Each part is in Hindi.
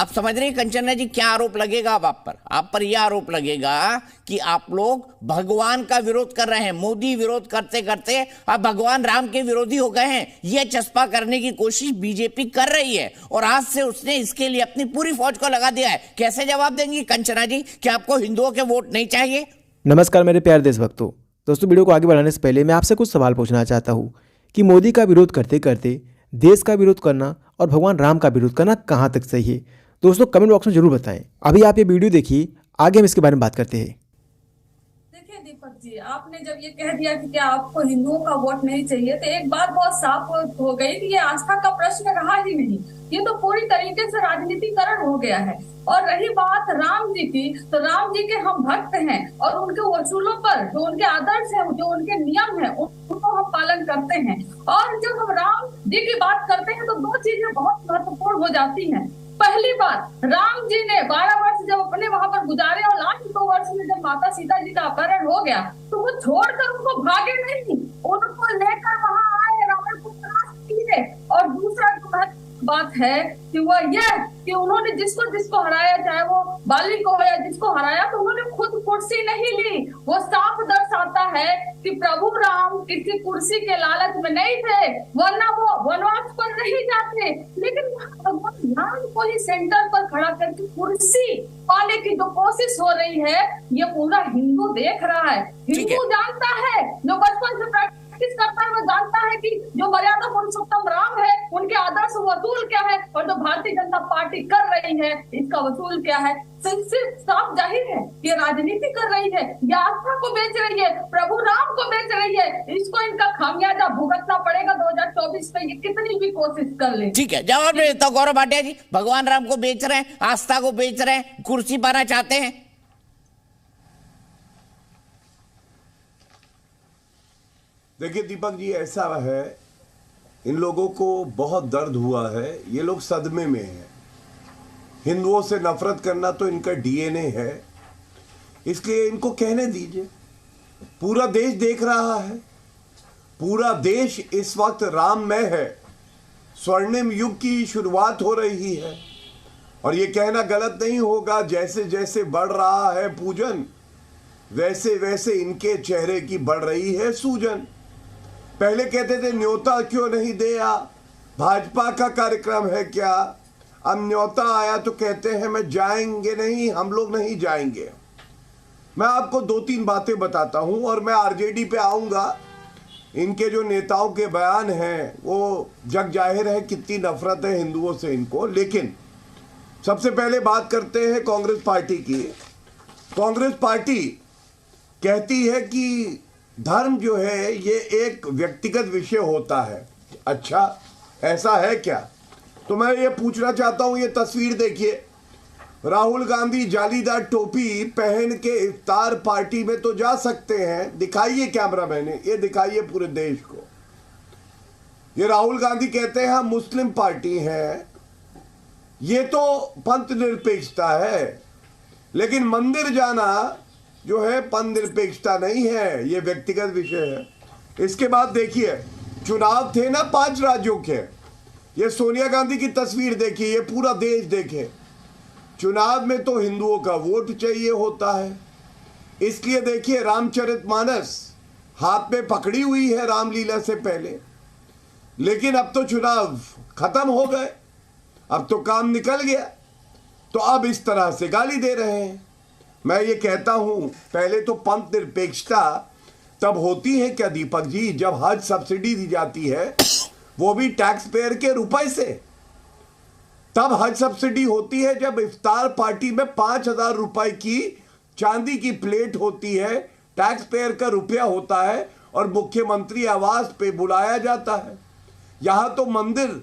आप समझ रहे हैं कंचना जी क्या आरोप लगेगा अब आप पर यह आरोप लगेगा कि आप लोग भगवान का विरोध कर रहे हैं। मोदी विरोध करते करते अब भगवान राम के विरोधी हो गए हैं। यह चस्पा करने की कोशिश बीजेपी कर रही है और आज से उसने इसके लिए अपनी पूरी फौज को लगा दिया है। कैसे जवाब देंगी कंचना जी कि आपको हिंदुओं के वोट नहीं चाहिए? नमस्कार मेरे प्यारे देशभक्तों। दोस्तों, वीडियो को आगे बढ़ाने से पहले मैं आपसे कुछ सवाल पूछना चाहता हूँ कि मोदी का विरोध करते करते देश का विरोध करना और भगवान राम का विरोध करना कहाँ तक सही है? दोस्तों कमेंट बॉक्स में जरूर बताएं। अभी आप ये वीडियो देखिए, आगे हम इसके बारे में बात करते हैं। देखिए दीपक जी, आपने जब ये कह दिया कि क्या आपको हिंदुओं का वोट नहीं चाहिए, तो एक बात बहुत साफ हो गई कि ये आस्था का प्रश्न रहा ही नहीं। ये तो पूरी तरीके से राजनीतिकरण हो गया है। और रही बात राम जी की, तो राम जी के हम भक्त हैं और उनके वसूलों पर जो उनके आदर्श है, जो उनके नियम है, उनको हम पालन करते हैं। और जब हम राम जी की बात करते हैं तो दो चीजें बहुत महत्वपूर्ण हो जाती हैं। पहली बात, राम जी ने 12 वर्ष जब अपने वहां पर गुजारे और लास्ट 2 वर्ष में जब माता सीता जी का अपहरण हो गया तो वो छोड़कर उनको भागे नहीं, उनको लेकर वहां आए, रावण को त्रास किए। और दूसरा जो बात है कि वो यह कि उन्होंने जिसको जिसको हराया, चाहे वो बाली को हो या जिसको हराया, तो उन्होंने खुद कुर्सी नहीं ली। वो साफ दर्शाता है कि प्रभु राम किसी कुर्सी के लालच में नहीं थे, वरना वो वनवास पर नहीं जाते। लेकिन भगवान राम को ही सेंटर पर खड़ा करके कुर्सी पाने की जो कोशिश हो रही है, ये पूरा हिंदू देख रहा है। हिंदू जानता है, जो बचपन से प्रैक्टिस करता है वो जानता है कि जो मर्यादा पुरुषोत्तम राम है उनके आदर्श वसूल क्या है और जो भारतीय जनता पार्टी कर रही है इसका वसूल क्या है। सिर्फ साफ जाहिर है ये राजनीति कर रही है, ये आस्था को बेच रही है, प्रभु राम को बेच रही है। इसको इनका खामियाजा भुगतना पड़ेगा 2024 में, ये कितनी भी कोशिश कर ले। ठीक है, जवाब नहीं देता गौरव भाटिया जी। भगवान राम को बेच रहे हैं, आस्था को बेच रहे हैं, कुर्सी पाना चाहते हैं। देखिए दीपक जी, ऐसा है, इन लोगों को बहुत दर्द हुआ है। ये लोग सदमे में हैं। हिंदुओं से नफरत करना तो इनका डीएनए है, इसलिए इनको कहने दीजिए। पूरा देश देख रहा है, पूरा देश इस वक्त राममय है। स्वर्णिम युग की शुरुआत हो रही है और ये कहना गलत नहीं होगा, जैसे जैसे बढ़ रहा है पूजन, वैसे वैसे इनके चेहरे की बढ़ रही है सूजन। पहले कहते थे न्योता क्यों नहीं दिया, भाजपा का कार्यक्रम है क्या। अब न्योता आया तो कहते हैं मैं जाएंगे नहीं, हम लोग नहीं जाएंगे। मैं आपको 2-3 बातें बताता हूं और मैं आरजेडी पे आऊंगा। इनके जो नेताओं के बयान हैं वो जग जाहिर है कितनी नफरत है हिंदुओं से इनको। लेकिन सबसे पहले बात करते हैं कांग्रेस पार्टी की। कांग्रेस पार्टी कहती है कि धर्म जो है ये एक व्यक्तिगत विषय होता है। अच्छा, ऐसा है क्या? तो मैं ये पूछना चाहता हूं, ये तस्वीर देखिए। राहुल गांधी जालीदार टोपी पहन के इफ्तार पार्टी में तो जा सकते हैं। दिखाइए कैमरामैन, ये दिखाइए पूरे देश को। ये राहुल गांधी कहते हैं हम मुस्लिम पार्टी हैं। ये तो पंथ निरपेक्षता है, लेकिन मंदिर जाना जो है पंथ निरपेक्षता नहीं है, ये व्यक्तिगत विषय है। इसके बाद देखिए, चुनाव थे ना 5 राज्यों के। ये सोनिया गांधी की तस्वीर देखिए, ये पूरा देश देखे। चुनाव में तो हिंदुओं का वोट चाहिए होता है, इसलिए देखिए रामचरितमानस हाथ में पकड़ी हुई है रामलीला से पहले। लेकिन अब तो चुनाव खत्म हो गए, अब तो काम निकल गया, तो अब इस तरह से गाली दे रहे हैं। मैं ये कहता हूं, पहले तो पंथ निरपेक्षता तब होती है क्या दीपक जी, जब हज सब्सिडी दी जाती है, वो भी टैक्स पेयर के रुपए से। तब हज सब्सिडी होती है जब इफ्तार पार्टी में 5,000 रुपए की चांदी की प्लेट होती है, टैक्स पेयर का रुपया होता है और मुख्यमंत्री आवास पे बुलाया जाता है। यहां तो मंदिर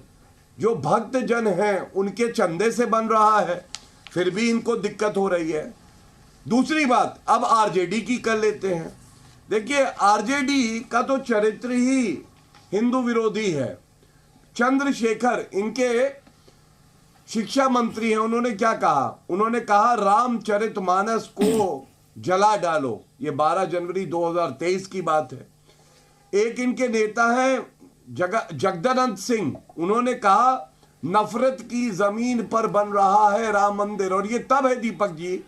जो भक्त जन हैं उनके चंदे से बन रहा है, फिर भी इनको दिक्कत हो रही है। दूसरी बात, अब आरजेडी की कर लेते हैं। देखिए, आरजेडी का तो चरित्र ही हिंदू विरोधी है। चंद्रशेखर इनके शिक्षा मंत्री हैं, उन्होंने क्या कहा? उन्होंने कहा रामचरितमानस को जला डालो। ये 12 जनवरी 2023 की बात है। एक इनके नेता हैं जगदानंद सिंह, उन्होंने कहा नफरत की जमीन पर बन रहा है राम मंदिर। और ये तब है दीपक जी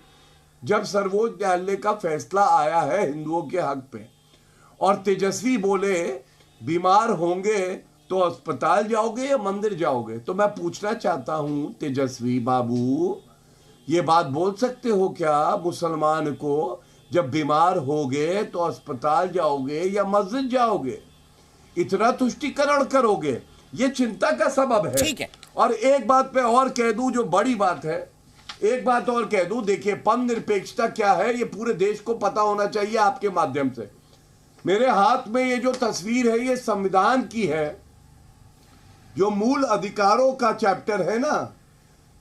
जब सर्वोच्च न्यायालय का फैसला आया है हिंदुओं के हक पे, और तेजस्वी बोले बीमार होंगे तो अस्पताल जाओगे या मंदिर जाओगे। तो मैं पूछना चाहता हूं तेजस्वी बाबू, ये बात बोल सकते हो क्या मुसलमान को, जब बीमार होगे तो अस्पताल जाओगे या मस्जिद जाओगे? इतना तुष्टीकरण करोगे, ये चिंता का सबब है। ठीक है। और एक बात पे और कह दूं जो बड़ी बात है, एक बात और कह दूं, देखिए पन निरपेक्षता क्या है ये पूरे देश को पता होना चाहिए आपके माध्यम से। मेरे हाथ में ये जो तस्वीर है ये संविधान की है, जो मूल अधिकारों का चैप्टर है ना,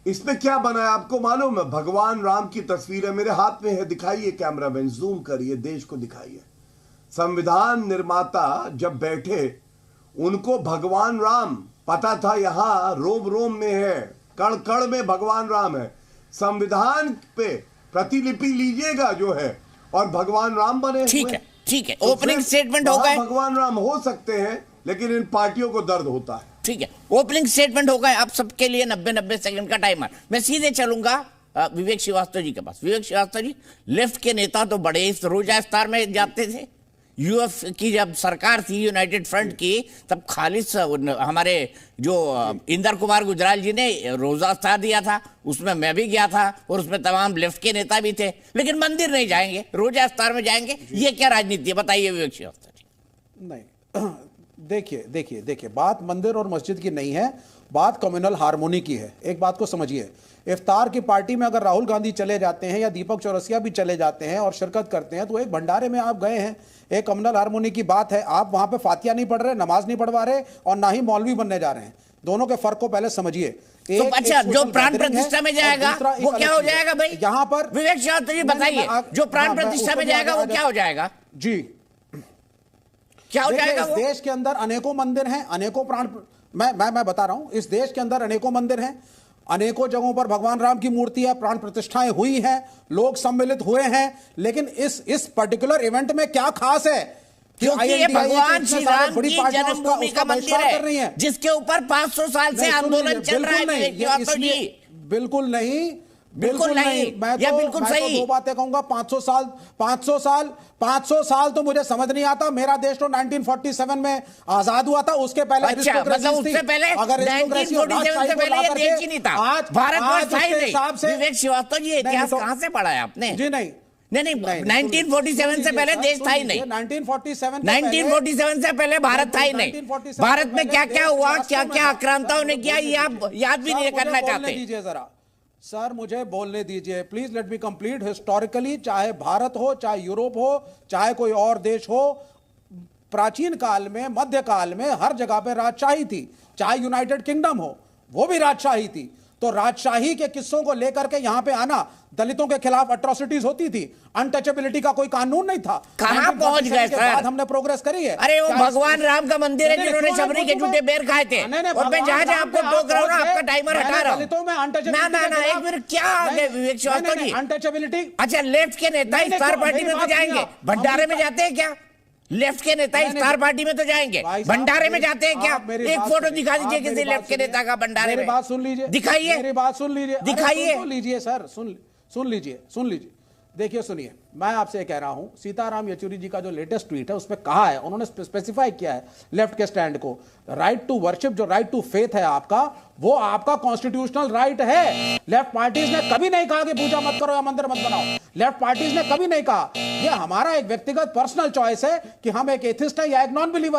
इसमें क्या बना है आपको मालूम है? भगवान राम की तस्वीर है, मेरे हाथ में है, दिखाइए कैमरामैन, जूम करिए, देश को दिखाइए। संविधान निर्माता जब बैठे उनको भगवान राम पता था, यहां रोम रोम में है, कण कण में भगवान राम है। संविधान पे प्रतिलिपि लीजिएगा जो है और भगवान राम बने ठीक हुए। है, ठीक है। तो ओपनिंग फिर स्टेटमेंट हो वहां गए। भगवान राम हो सकते हैं, लेकिन इन पार्टियों को दर्द होता है। ठीक है, ओपनिंग स्टेटमेंट हो गए। आप सबके लिए 90 सेकंड का टाइमर। मैं सीधे चलूंगा विवेक श्रीवास्तव जी के पास। विवेक श्रीवास्तव जी, लेफ्ट के नेता तो बड़े इस रोजा इफ्तार में जाते थे। यूएफ की जब सरकार थी यूनाइटेड फ्रंट की, तब खालिस हमारे जो इंदर कुमार गुजराल जी ने रोजा इफ्तार दिया था, उसमें मैं भी गया था और उसमें तमाम लेफ्ट के नेता भी थे। लेकिन मंदिर नहीं जाएंगे, रोजा इफ्तार में जाएंगे, ये क्या राजनीति है? बताइए विवेक श्रीवास्तव जी। नहीं, देखिए बात मंदिर और मस्जिद की नहीं है, बात कम्युनल हार्मोनी की है। एक बात को समझिए, इफ्तार की पार्टी में अगर राहुल गांधी चले जाते हैं या दीपक चौरसिया भी चले जाते हैं और शिरकत करते हैं, तो एक भंडारे में आप गए हैं, एक कम्युनल हार्मोनी की बात है। आप वहां पे फातिया नहीं पढ़ रहे, नमाज नहीं पढ़वा रहे और ना ही मौलवी बनने जा रहे हैं। दोनों के फर्क को पहले समझिए। तो अच्छा, जो प्राण प्रतिष्ठा में जाएगा वो क्या हो जाएगा भाई? यहाँ पर विवेक श्रीवास्तव जी बताइए, जो प्राण प्रतिष्ठा में जाएगा वो क्या हो जाएगा? जी, क्या हो जाएगा इस वो? देश के अंदर अनेकों मंदिर हैं, अनेकों प्राण, मैं बता रहा हूं, इस देश के अंदर अनेकों मंदिर हैं, अनेकों जगहों पर भगवान राम की मूर्ति है, प्राण प्रतिष्ठाएं हुई हैं, लोग सम्मिलित हुए हैं। लेकिन इस पर्टिकुलर इवेंट में क्या खास है? क्योंकि ये भगवान श्री राम की जन्मभूमि का मंदिर है, जिसके ऊपर 500 साल से आंदोलन चल रहा है। बिल्कुल नहीं, बिल्कुल नहीं, या बिल्कुल सही। दो बातें कहूंगा। 500 साल तो मुझे समझ नहीं आता। मेरा देश तो 1947 में आजाद हुआ था, उसके पहले अच्छा, मतलब उससे पहले 1947 से पहले ये देश ही नहीं था, भारतवर्ष था ही नहीं। विवेक श्रीवास्तव जी, इतिहास कहां से पढ़ा है आपने? जी नहीं, 1947 से पहले देश था ही नहीं। 1947 से पहले भारत था ही नहीं। भारत में क्या क्या हुआ, क्या क्या आक्रांताओं ने किया, ये आप याद भी नहीं करना चाहते। दीजिए जरा सर, मुझे बोलने दीजिए please, let me complete. Historically, चाहे भारत हो, चाहे यूरोप हो, चाहे कोई और देश हो, प्राचीन काल में, मध्य काल में हर जगह पे राजशाही थी। चाहे यूनाइटेड किंगडम हो, वो भी राजशाही थी। तो राजशाही के किस्सों को लेकर के यहां पे आना, दलितों के खिलाफ अट्रॉसिटीज होती थी, अनटचेबिलिटी का कोई कानून नहीं था। कहां पहुंच गए सर? हमने प्रोग्रेस करी है। अरे वो भगवान राम का मंदिर है जिन्होंने शबरी के झूठे बेर खाए थे। और मैं जहां जहां आपको टोक रहा हूं ना, आपका टाइमर हटा रहा हूं। ना, एक मिनट, क्या आ गए विवेक श्रीवास्तव जी? अनटचेबिलिटी। अच्छा, लेफ्ट के नेता इफ्तार पार्टी में तो जाएंगे, भंडारे में जाते हैं क्या? लेफ्ट के नेता इफ्तार पार्टी में तो जाएंगे, भंडारे में जाते हैं क्या? एक फोटो दिखा दीजिए किसी लेफ्ट के नेता का भंडारे में। बात सुन लीजिए, दिखाइए, मेरी बात सुन लीजिए, दिखाइए। सुन लीजिए सर, सुन लीजिए। देखिए सुनिए, मैं आपसे कह रहा हूं, सीताराम येचुरी जी का जो लेटेस्ट ट्वीट है उसमें कहा है, उन्होंने स्पेसिफाई किया है लेफ्ट के स्टैंड को। राइट टू वर्शिप, जो राइट टू फेथ है आपका, वो आपका कॉन्स्टिट्यूशनल राइट है। लेफ्ट पार्टीज ने कभी नहीं कहा कि पूजा मत करो या मंदिर मत बनाओ। लेफ्ट पार्टीज ने कभी नहीं कहा। यह हमारा एक व्यक्तिगत पर्सनल चॉइस है कि हम एक एथिस्ट है या एक नॉन बिलीवर।